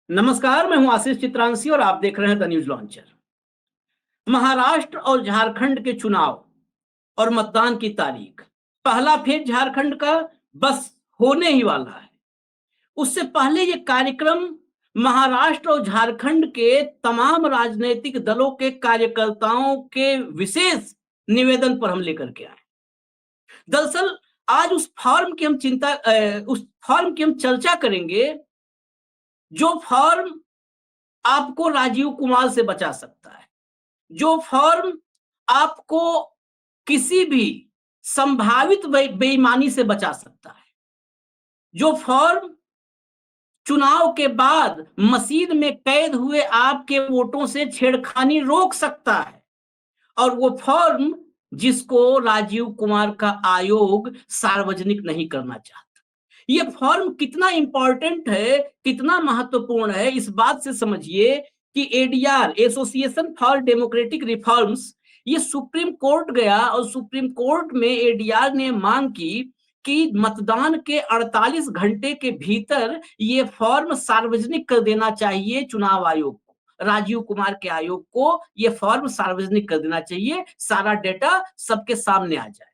नमस्कार, मैं हूं आशीष चित्रांशी और आप देख रहे हैं द न्यूज लॉन्चर। महाराष्ट्र और झारखंड के चुनाव और मतदान की तारीख, पहला फेज झारखंड का बस होने ही वाला है। उससे पहले ये कार्यक्रम महाराष्ट्र और झारखंड के तमाम राजनीतिक दलों के कार्यकर्ताओं के विशेष निवेदन पर हम लेकर के आए। दरअसल आज उस फॉर्म की हम चर्चा करेंगे जो फॉर्म आपको राजीव कुमार से बचा सकता है, जो फॉर्म आपको किसी भी संभावित बेईमानी से बचा सकता है, जो फॉर्म चुनाव के बाद मशीन में कैद हुए आपके वोटों से छेड़खानी रोक सकता है, और वो फॉर्म जिसको राजीव कुमार का आयोग सार्वजनिक नहीं करना चाहता। ये फॉर्म कितना इंपॉर्टेंट है, कितना महत्वपूर्ण है, इस बात से समझिए कि ADR, association for democratic reforms, ये सुप्रीम कोर्ट गया और सुप्रीम कोर्ट में एडीआर ने मांग की कि मतदान के 48 घंटे के भीतर ये फॉर्म सार्वजनिक कर देना चाहिए चुनाव आयोग को, राजीव कुमार के आयोग को ये फॉर्म सार्वजनिक कर देना चाहिए, सारा डेटा सबके सामने आ जाए।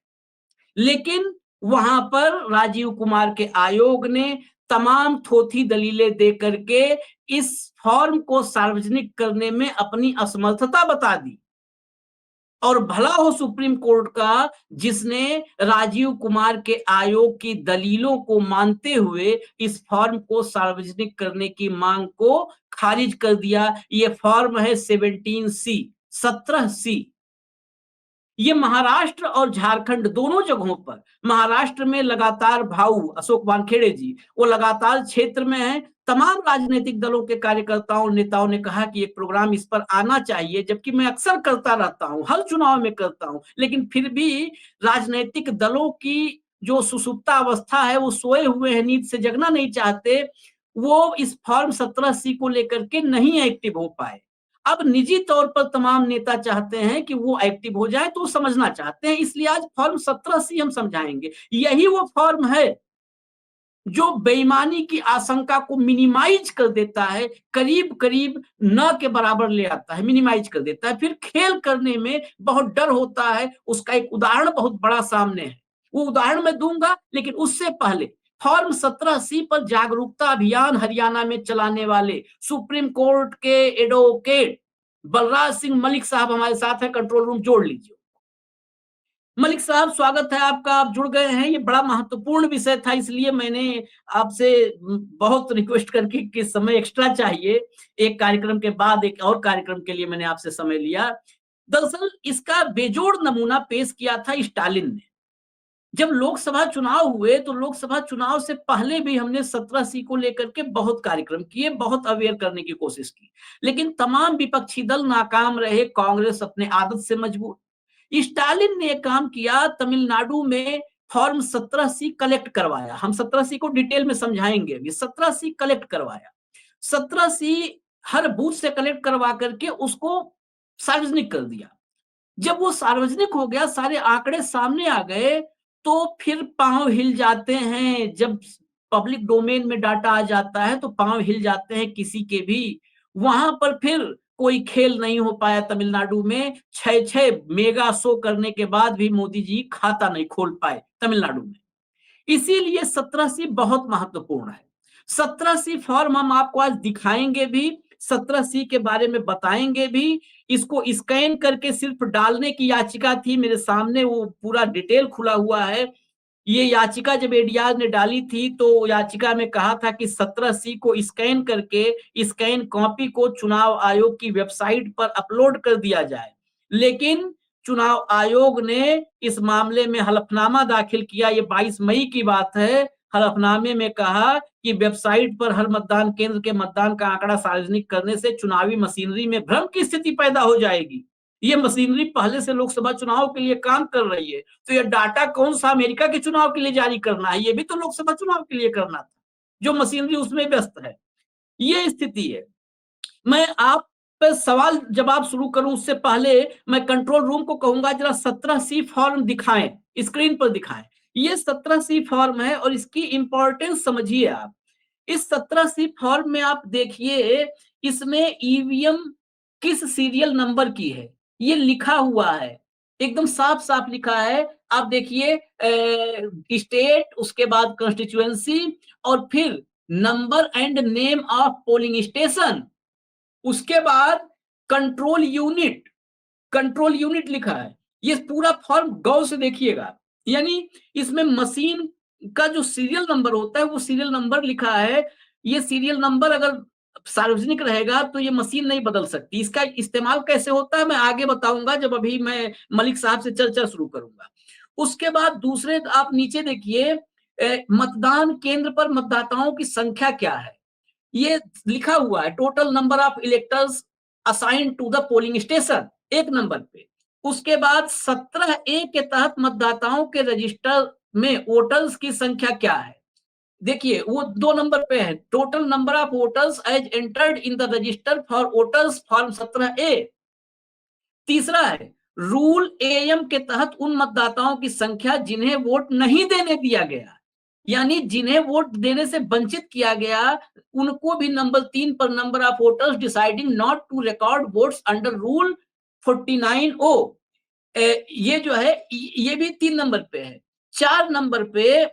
लेकिन वहां पर राजीव कुमार के आयोग ने तमाम थोथी दलीलें दे करके इस फॉर्म को सार्वजनिक करने में अपनी असमर्थता बता दी। और भला हो सुप्रीम कोर्ट का, जिसने राजीव कुमार के आयोग की दलीलों को मानते हुए इस फॉर्म को सार्वजनिक करने की मांग को खारिज कर दिया। ये फॉर्म है 17C। ये महाराष्ट्र और झारखंड दोनों जगहों पर, महाराष्ट्र में लगातार भाऊ अशोक वानखेड़े जी वो लगातार क्षेत्र में हैं। तमाम राजनीतिक दलों के कार्यकर्ताओं नेताओं ने कहा कि एक प्रोग्राम इस पर आना चाहिए, जबकि मैं अक्सर करता रहता हूं, हर चुनाव में करता हूं, लेकिन फिर भी राजनीतिक दलों की जो सुसुप्ता अवस्था है, वो सोए हुए हैं, नींद से जगना नहीं चाहते, वो इस फॉर्म 17C को लेकर के नहीं एक्टिव हो पाए। अब निजी तौर पर तमाम नेता चाहते हैं कि वो एक्टिव हो जाए, तो वो समझना चाहते हैं, इसलिए आज फॉर्म 17C हम समझाएंगे। यही वो फॉर्म है जो बेईमानी की आशंका को मिनिमाइज कर देता है, करीब करीब न के बराबर ले आता है, मिनिमाइज कर देता है। फिर खेल करने में बहुत डर होता है। उसका एक उदाहरण बहुत बड़ा सामने है, वो उदाहरण मैं दूंगा, लेकिन उससे पहले फॉर्म 17C पर जागरूकता अभियान हरियाणा में चलाने वाले सुप्रीम कोर्ट के एडवोकेट बलराज सिंह मलिक साहब हमारे साथ हैं। कंट्रोल रूम जोड़ लीजिए। मलिक साहब, स्वागत है आपका, आप जुड़ गए हैं। ये बड़ा महत्वपूर्ण विषय था, इसलिए मैंने आपसे बहुत रिक्वेस्ट करके कि समय एक्स्ट्रा चाहिए, एक कार्यक्रम के बाद एक और कार्यक्रम के लिए मैंने आपसे समय लिया। दरअसल इसका बेजोड़ नमूना पेश किया था स्टालिन ने। जब लोकसभा चुनाव हुए तो लोकसभा चुनाव से पहले भी हमने 17C को लेकर के बहुत कार्यक्रम किए, बहुत अवेयर करने की कोशिश की, लेकिन तमाम विपक्षी दल नाकाम रहे, कांग्रेस अपने आदत से मजबूर। स्टालिन ने काम किया, तमिलनाडु में फॉर्म 17C कलेक्ट करवाया। हम 17C को डिटेल में समझाएंगे अभी। 17C कलेक्ट करवाया, 17C हर बूथ से कलेक्ट करवा करके उसको सार्वजनिक कर दिया। जब वो सार्वजनिक हो गया, सारे आंकड़े सामने आ गए, तो फिर पांव हिल जाते हैं। जब पब्लिक डोमेन में डाटा आ जाता है तो पांव हिल जाते हैं किसी के भी। वहां पर फिर कोई खेल नहीं हो पाया तमिलनाडु में। 6 मेगा शो करने के बाद भी मोदी जी खाता नहीं खोल पाए तमिलनाडु में। इसीलिए 17C बहुत महत्वपूर्ण है। 17C फॉर्म हम आपको आज दिखाएंगे भी, 17C के बारे में बताएंगे भी। इसको स्कैन करके सिर्फ डालने की याचिका थी मेरे सामने, वो पूरा डिटेल खुला हुआ है। ये याचिका जब एडीआर ने डाली थी तो याचिका में कहा था कि 17C को स्कैन करके स्कैन कॉपी को चुनाव आयोग की वेबसाइट पर अपलोड कर दिया जाए, लेकिन चुनाव आयोग ने इस मामले में हलफनामा दाखिल किया। ये 22 मई की बात है। हलफनामे में कहा कि वेबसाइट पर हर मतदान केंद्र के मतदान का आंकड़ा सार्वजनिक करने से चुनावी मशीनरी में भ्रम की स्थिति पैदा हो जाएगी। ये मशीनरी पहले से लोकसभा चुनाव के लिए काम कर रही है, तो ये डाटा कौन सा अमेरिका के चुनाव के लिए जारी करना है, ये भी तो लोकसभा चुनाव के लिए करना था, जो मशीनरी उसमें व्यस्त है। ये स्थिति है। मैं आप पे सवाल जवाब शुरू करूं उससे पहले मैं कंट्रोल रूम को कहूंगा जरा 17C फॉर्म दिखाएं, स्क्रीन पर दिखाएं। ये 17C फॉर्म है और इसकी इंपॉर्टेंस समझिए आप। इस 17C फॉर्म में आप देखिए, इसमें ईवीएम किस सीरियल नंबर की है, ये लिखा हुआ है, एकदम साफ-साफ लिखा है। आप देखिए स्टेट, उसके बाद कंस्टिट्यूएंसी और फिर number and name of polling station, उसके बाद कंट्रोल यूनिट, कंट्रोल यूनिट लिखा है। ये पूरा फॉर्म गौर से देखिएगा, यानी इसमें मशीन का जो सीरियल नंबर होता है वो सीरियल नंबर लिखा है। ये सीरियल नंबर अगर सार्वजनिक रहेगा तो ये मशीन नहीं बदल सकती। इसका इस्तेमाल कैसे होता है मैं आगे बताऊंगा, जब अभी मैं मलिक साहब से चर्चा शुरू करूंगा। उसके बाद दूसरे आप नीचे देखिए, मतदान केंद्र पर मतदाताओं की संख्या क्या है, ये लिखा हुआ है। Total number of electors assign to the polling station, एक नंबर पे। उसके बाद 17A के तहत मतदाताओं के रजिस्टर में वोटर्स की संख्या क्या है, देखिए वो 2 नंबर पे है। Total number of voters as entered in the register for voters form 17A। तीसरा है रूल एएम के तहत उन मतदाताओं की संख्या जिन्हें वोट नहीं देने दिया गया, यानी जिन्हें वोट देने से वंचित किया गया, उनको भी नंबर 3 पर number of voters deciding not to record votes under rule 49O। ये जो है ये भी 3 नंबर पे है। 4 नंबर पे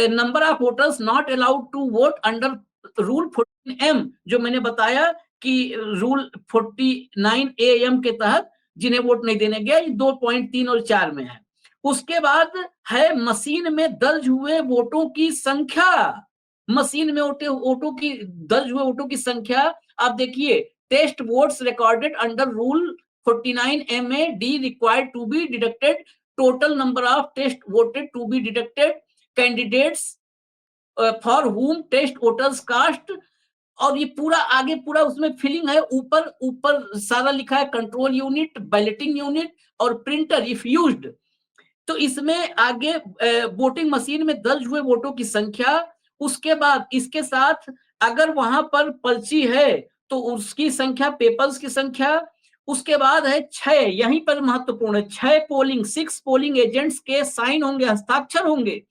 number of voters not allowed to vote under rule 14M, जो मैंने बताया कि रूल 49AM के तहत जिन्हें वोट नहीं देने गया, 2.3 और 4 में है। उसके बाद है मशीन में दर्ज हुए वोटों की संख्या, मशीन में वोटों की दर्ज हुए वोटों की संख्या। आप देखिए test votes recorded under rule 49MA-D required to be deducted total number of test voted to be deducted candidates for whom test voters cast। और ये पूरा आगे पूरा उसमें फिलिंग है, ऊपर ऊपर सारा लिखा है कंट्रोल यूनिट, बैलेटिंग यूनिट और प्रिंटर इफ यूज्ड। तो इसमें आगे वोटिंग मशीन में दर्ज हुए वोटों की संख्या, उसके बाद इसके साथ अगर वहां पर पर्ची है तो उसकी संख्या, पेपर्स की संख्या। उसके बाद है 6, यहीं पर महत्वपूर्ण है, 6 पोलिंग एजेंट्स के साइन होंगे, हस्ताक्षर होंगे,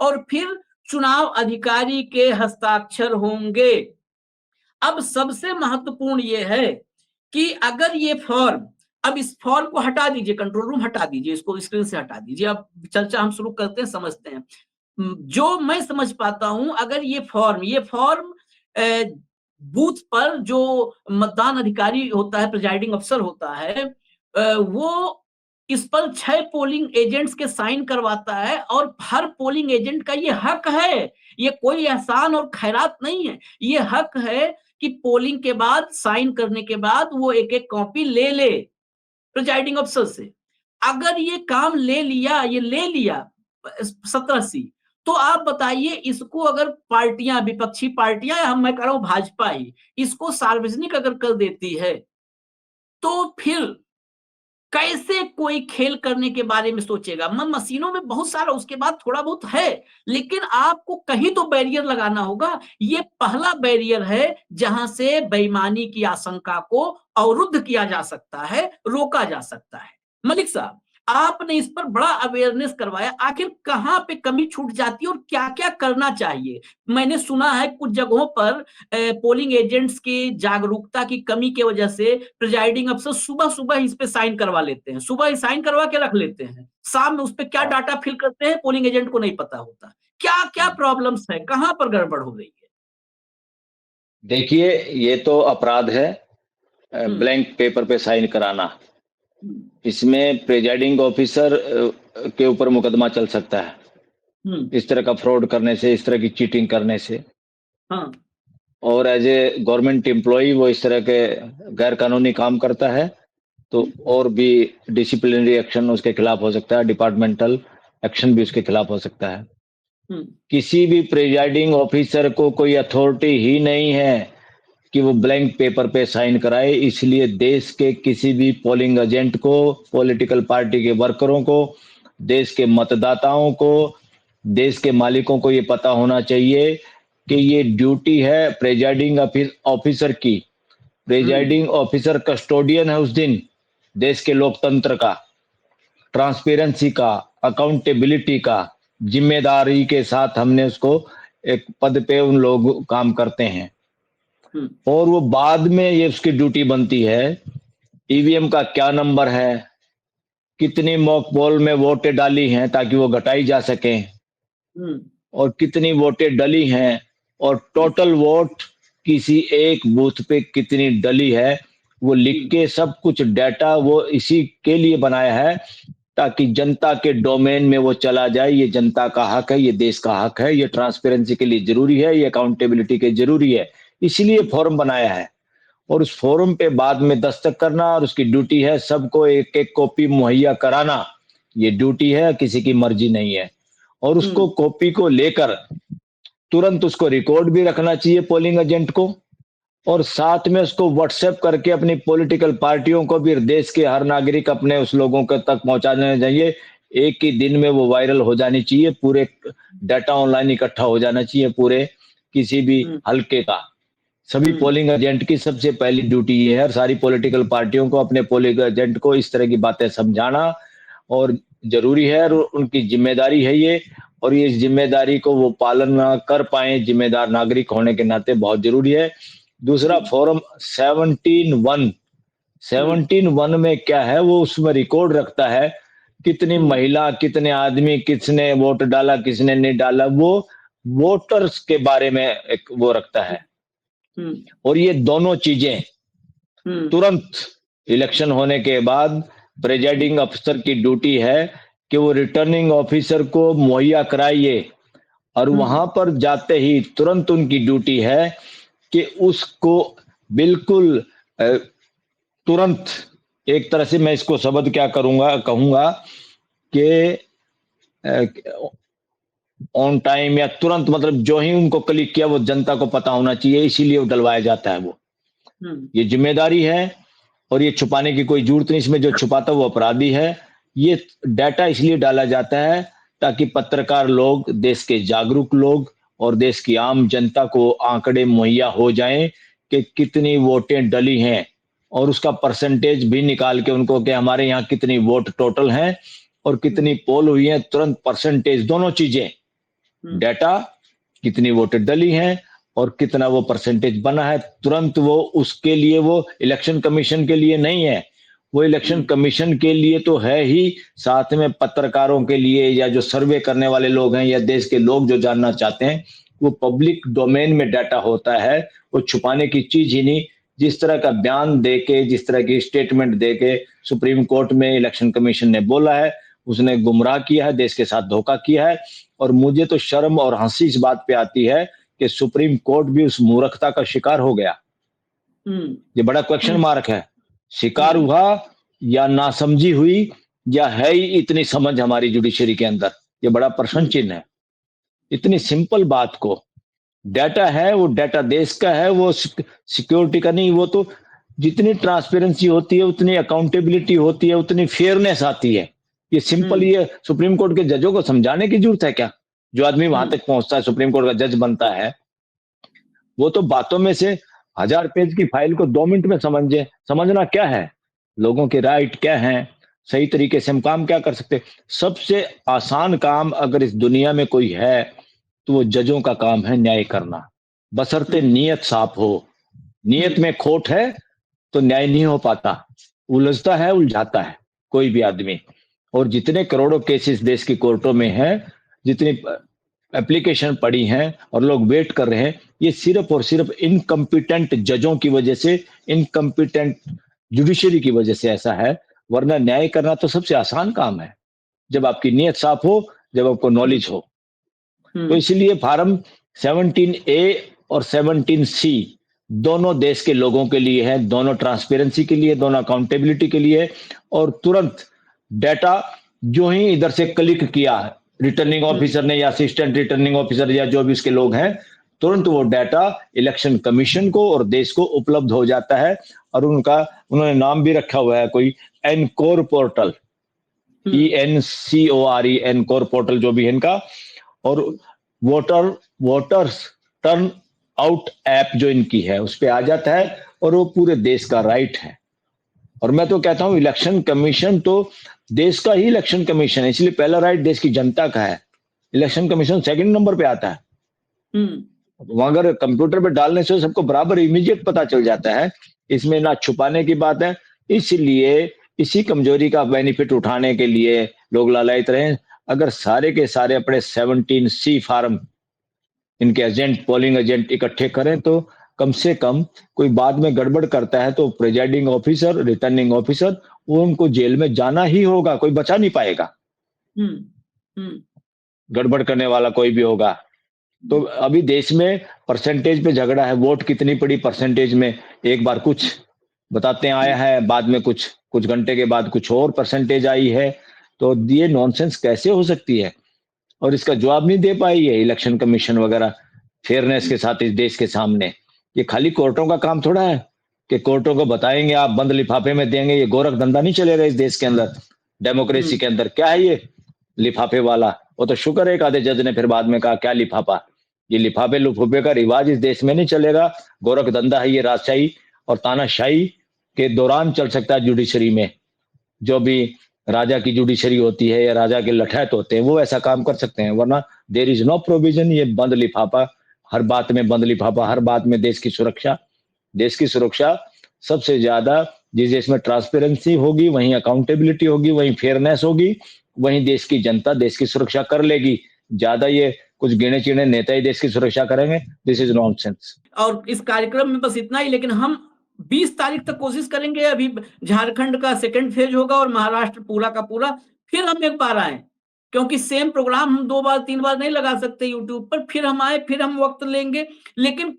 और फिर चुनाव अधिकारी के हस्ताक्षर होंगे। अब सबसे महत्वपूर्ण ये है कि अगर ये फॉर्म, अब इस फॉर्म को हटा दीजिए, कंट्रोल रूम हटा दीजिए, इसको स्क्रीन से हटा दीजिए। अब चर्चा हम शुरू करते हैं, समझते हैं। जो मैं समझ पाता हूं, अगर ये फॉर्म बूथ पर जो मतदान अधिकारी होता है, प्रिजाइडिंग अफसर होता है, वो इस पर 6 पोलिंग एजेंट्स के साइन करवाता है, और हर पोलिंग एजेंट का ये हक है, ये कोई एहसान और खैरात नहीं है, ये हक है कि पोलिंग के बाद, साइन करने के बाद वो एक एक कॉपी ले ले प्रिजाइडिंग अफसर से। अगर ये काम ले लिया, ये ले लिया 17C, तो आप बताइए इसको अगर पार्टियां, विपक्षी पार्टियां, या मैं कह रहा हूं भाजपा ही, इसको सार्वजनिक अगर कर देती है, तो फिर कैसे कोई खेल करने के बारे में सोचेगा। मशीनों में बहुत सारा उसके बाद थोड़ा बहुत है, लेकिन आपको कहीं तो बैरियर लगाना होगा। ये पहला बैरियर है जहां से बेईमानी की आशंका को अवरुद्ध किया जा सकता है, रोका जा सकता है। मलिक साहब, आपने इस पर बड़ा अवेयरनेस करवाया, आखिर कहां पे कमी छूट जाती है और क्या क्या करना चाहिए। मैंने सुना है कुछ जगहों पर पोलिंग एजेंट्स की जागरूकता की कमी की वजह से प्रिजाइडिंग अफसर सुबह सुबह इस पे साइन करवा लेते हैं, सुबह ही साइन करवा के रख लेते हैं, शाम में उस पे क्या डाटा फिल करते हैं पोलिंग एजेंट को नहीं पता होता। क्या क्या प्रॉब्लम्स है, कहां पर गड़बड़ हो रही है? देखिए, ये तो अपराध है, ब्लैंक पेपर पे साइन कराना। इसमें प्रिजाइडिंग ऑफिसर के ऊपर मुकदमा चल सकता है, इस तरह का फ्रॉड करने से, इस तरह की चीटिंग करने से। हाँ। और एज ए गवर्नमेंट एम्प्लॉय वो इस तरह के गैर कानूनी काम करता है तो और भी डिसिप्लिनरी एक्शन उसके खिलाफ हो सकता है, डिपार्टमेंटल एक्शन भी उसके खिलाफ हो सकता है। किसी भी प्रिजाइडिंग ऑफिसर को कोई अथॉरिटी ही नहीं है कि वो ब्लैंक पेपर पे साइन कराए, इसलिए देश के किसी भी पोलिंग एजेंट को, पॉलिटिकल पार्टी के वर्करों को, देश के मतदाताओं को, देश के मालिकों को ये पता होना चाहिए कि ये ड्यूटी है प्रिजाइडिंग ऑफिसर की। प्रिजाइडिंग ऑफिसर कस्टोडियन है उस दिन देश के लोकतंत्र का, ट्रांसपेरेंसी का, अकाउंटेबिलिटी का। जिम्मेदारी के साथ हमने उसको एक पद पे उन लोग काम करते हैं, और वो बाद में ये उसकी ड्यूटी बनती है ईवीएम का क्या नंबर है, कितनी मॉक पोल में वोटें डाली हैं ताकि वो घटाई जा सकें, और कितनी वोटें डली हैं, और टोटल वोट किसी एक बूथ पे कितनी डली है, वो लिख के सब कुछ डाटा वो इसी के लिए बनाया है ताकि जनता के डोमेन में वो चला जाए। ये जनता का हक है, ये देश का हक है, ये ट्रांसपेरेंसी के लिए जरूरी है, ये अकाउंटेबिलिटी के जरूरी है, इसलिए फॉर्म बनाया है। और उस फॉर्म पे बाद में दस्तखत करना, और उसकी ड्यूटी है सबको एक एक कॉपी मुहैया कराना। ये ड्यूटी है, किसी की मर्जी नहीं है। और उसको कॉपी को लेकर तुरंत उसको रिकॉर्ड भी रखना चाहिए पोलिंग एजेंट को, और साथ में उसको व्हाट्सएप करके अपनी पॉलिटिकल पार्टियों को भी, देश के हर नागरिक अपने उस लोगों के तक पहुंचाने चाहिए। एक ही दिन में वो वायरल हो जानी चाहिए, पूरे डाटा ऑनलाइन इकट्ठा हो जाना चाहिए पूरे किसी भी हल्के का। सभी पोलिंग एजेंट की सबसे पहली ड्यूटी ये है, और सारी पॉलिटिकल पार्टियों को अपने पोलिंग एजेंट को इस तरह की बातें समझाना और जरूरी है, और उनकी जिम्मेदारी है ये, और ये जिम्मेदारी को वो पालन कर पाए जिम्मेदार नागरिक होने के नाते बहुत जरूरी है। दूसरा फॉर्म 17(1) में क्या है, वो उसमें रिकॉर्ड रखता है कितनी महिला, कितने आदमी, किसने वोट डाला, किसने नहीं डाला, वो वोटर्स के बारे में एक वो रखता है। और ये दोनों चीजें तुरंत इलेक्शन होने के बाद प्रेजाइडिंग अफसर की ड्यूटी है कि वो रिटर्निंग ऑफिसर को मुहैया कराइए, और वहां पर जाते ही तुरंत उनकी ड्यूटी है कि उसको बिल्कुल तुरंत, एक तरह से मैं इसको शब्द क्या कहूंगा कि ऑन टाइम या तुरंत, मतलब जो ही उनको क्लिक किया वो जनता को पता होना चाहिए, इसीलिए वो डलवाया जाता है। वो ये जिम्मेदारी है, और ये छुपाने की कोई जरूरत नहीं, इसमें जो छुपाता वो अपराधी है। ये डाटा इसलिए डाला जाता है ताकि पत्रकार लोग, देश के जागरूक लोग और देश की आम जनता को आंकड़े मुहैया हो जाएं कि कितनी वोटें डली हैं, और उसका परसेंटेज भी निकाल के उनको कि हमारे यहाँ कितनी वोट टोटल हैं और कितनी पोल हुई है, तुरंत परसेंटेज, दोनों चीजें, डाटा कितनी वोटें डली हैं और कितना वो परसेंटेज बना है, तुरंत वो उसके लिए, वो इलेक्शन कमीशन के लिए नहीं है, वो इलेक्शन कमीशन के लिए तो है ही, साथ में पत्रकारों के लिए, या जो सर्वे करने वाले लोग हैं, या देश के लोग जो जानना चाहते हैं, वो पब्लिक डोमेन में डाटा होता है, वो छुपाने की चीज ही नहीं। जिस तरह का बयान देके, जिस तरह की स्टेटमेंट देके सुप्रीम कोर्ट में इलेक्शन कमीशन ने बोला है, उसने गुमराह किया है, देश के साथ धोखा किया है। और मुझे तो शर्म और हंसी इस बात पे आती है कि सुप्रीम कोर्ट भी उस मूर्खता का शिकार हो गया। ये बड़ा क्वेश्चन मार्क है, शिकार हुआ या नासमझी हुई, या है ही इतनी समझ हमारी जुडिशरी के अंदर, ये बड़ा प्रश्न चिन्ह है। इतनी सिंपल बात को, डाटा है, वो डाटा देश का है, वो सिक्योरिटी का नहीं। वो तो जितनी ट्रांसपेरेंसी होती है, उतनी अकाउंटेबिलिटी होती है, उतनी फेयरनेस आती है। ये सिंपल, ये सुप्रीम कोर्ट के जजों को समझाने की जरूरत है क्या? जो आदमी वहां तक पहुंचता है, सुप्रीम कोर्ट का जज बनता है, वो तो बातों में से 1000 पेज की फाइल को 2 मिनट में समझे। समझना क्या है, लोगों के राइट क्या हैं, सही तरीके से हम काम क्या कर सकते। सबसे आसान काम अगर इस दुनिया में कोई है तो वो जजों का काम है न्याय करना, बशर्ते नीयत साफ हो। नीयत में खोट है तो न्याय नहीं हो पाता, उलझता है, उलझाता है कोई भी आदमी। और जितने करोड़ों केसेस देश की कोर्टों में हैं, जितनी एप्लीकेशन पड़ी हैं और लोग वेट कर रहे हैं, ये सिर्फ और सिर्फ इनकम्पिटेंट जजों की वजह से, इनकम्पिटेंट जुडिशरी की वजह से ऐसा है। वरना न्याय करना तो सबसे आसान काम है, जब आपकी नीयत साफ हो, जब आपको नॉलेज हो। तो इसलिए फार्म 17A और 17C दोनों देश के लोगों के लिए है, दोनों ट्रांसपेरेंसी के लिए, दोनों अकाउंटेबिलिटी के लिए। और तुरंत डाटा जो ही इधर से क्लिक किया रिटर्निंग ऑफिसर ने, या असिस्टेंट रिटर्निंग ऑफिसर, या जो भी इसके लोग हैं, तुरंत वो डाटा इलेक्शन कमीशन को और देश को उपलब्ध हो जाता है। और उन्होंने नाम भी रखा हुआ है कोई, encore portal, ENCORE, encore portal जो भी है इनका। और वोटर्स टर्न आउट ऐप जो इनकी है, उस पर आ जाता है, और वो पूरे देश का राइट है। और मैं तो कहता हूं इलेक्शन कमीशन तो देश का ही इलेक्शन कमीशन है, इसलिए पहला राइट देश की जनता का है। इलेक्शन कमीशन सेकंड नंबर पे आता है। अगर कंप्यूटर पे डालने से सबको बराबर इमीडिएट पता चल जाता है, इसमें ना छुपाने की बात है। इसलिए इसी कमजोरी का बेनिफिट उठाने के लिए लोग लालायित रहे। अगर सारे के सारे अपने 17 सी फार्म इनके एजेंट, पोलिंग एजेंट इकट्ठे करें तो कम से कम कोई बाद में गड़बड़ करता है तो प्रिजाइडिंग ऑफिसर, रिटर्निंग ऑफिसर, वो उनको जेल में जाना ही होगा, कोई बचा नहीं पाएगा। गड़बड़ करने वाला कोई भी होगा। तो अभी देश में परसेंटेज पे झगड़ा है, वोट कितनी पड़ी परसेंटेज में, एक बार कुछ बताते आया है, बाद में कुछ घंटे के बाद कुछ और परसेंटेज आई है। तो ये नॉनसेंस कैसे हो सकती है? और इसका जवाब नहीं दे पाई है इलेक्शन कमीशन वगैरह फेयरनेस के साथ इस देश के सामने। ये खाली कोर्टों का काम थोड़ा है कि कोर्टों को बताएंगे आप बंद लिफाफे में देंगे, ये गोरख धंधा नहीं चलेगा इस देश के अंदर, डेमोक्रेसी के अंदर। क्या है ये लिफाफे वाला? वो तो शुक्र है एक आधे जज ने फिर बाद में कहा क्या लिफाफा, ये लिफाफे लुफाफे का रिवाज इस देश में नहीं चलेगा। गोरख धंधा है ये, राजशाही और तानाशाही के दौरान चल सकता है जुडिशरी में। जो भी राजा की जुडिशरी होती है या राजा के लठैत होते हैं वो ऐसा काम कर सकते हैं, वरना देर इज नो प्रोविजन। ये बंद लिफाफा, हर बात में बंद लिफाफा, हर बात में देश की सुरक्षा। देश की सुरक्षा सबसे ज्यादा जिस देश में ट्रांसपेरेंसी होगी, वहीं अकाउंटेबिलिटी होगी, वहीं फेयरनेस होगी, वहीं देश की जनता देश की सुरक्षा कर लेगी। ज्यादा ये कुछ गिने चिने नेता ही देश की सुरक्षा करेंगे, दिस इज नॉनसेंस। और इस कार्यक्रम में बस इतना ही, लेकिन हम 20 तारीख तक कोशिश करेंगे। अभी झारखंड का सेकंड फेज होगा और महाराष्ट्र पूरा का पूरा, फिर हम एक बार आए, क्योंकि सेम प्रोग्राम हम 2 बार 3 बार नहीं लगा सकते यूट्यूब पर। फिर हम आए, फिर हम वक्त लेंगे, लेकिन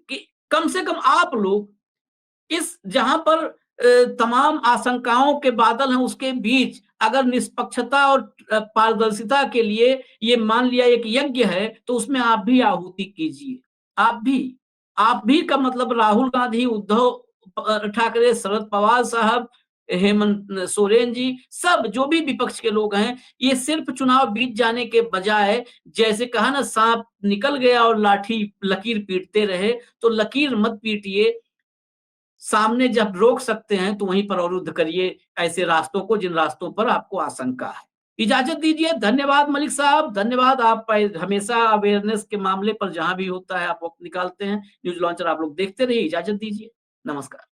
कम से कम आप लोग इस जहां पर तमाम आशंकाओं के बादल हैं उसके बीच अगर निष्पक्षता और पारदर्शिता के लिए ये मान लिया एक यज्ञ है, तो उसमें आप भी आहुति कीजिए। आप भी का मतलब राहुल गांधी, उद्धव ठाकरे, शरद पवार साहब, हेमंत सोरेन जी, सब जो भी विपक्ष के लोग हैं, ये सिर्फ चुनाव बीत जाने के बजाय, जैसे कहा ना सांप निकल गया और लाठी लकीर पीटते रहे, तो लकीर मत पीटिए। सामने जब रोक सकते हैं तो वहीं पर अवरुद्ध करिए ऐसे रास्तों को जिन रास्तों पर आपको आशंका है। इजाजत दीजिए। धन्यवाद मलिक साहब, धन्यवाद। आप हमेशा अवेयरनेस के मामले पर जहां भी होता है आप वक्त निकालते हैं। न्यूज लॉन्चर आप लोग देखते रहिए। इजाजत दीजिए। नमस्कार।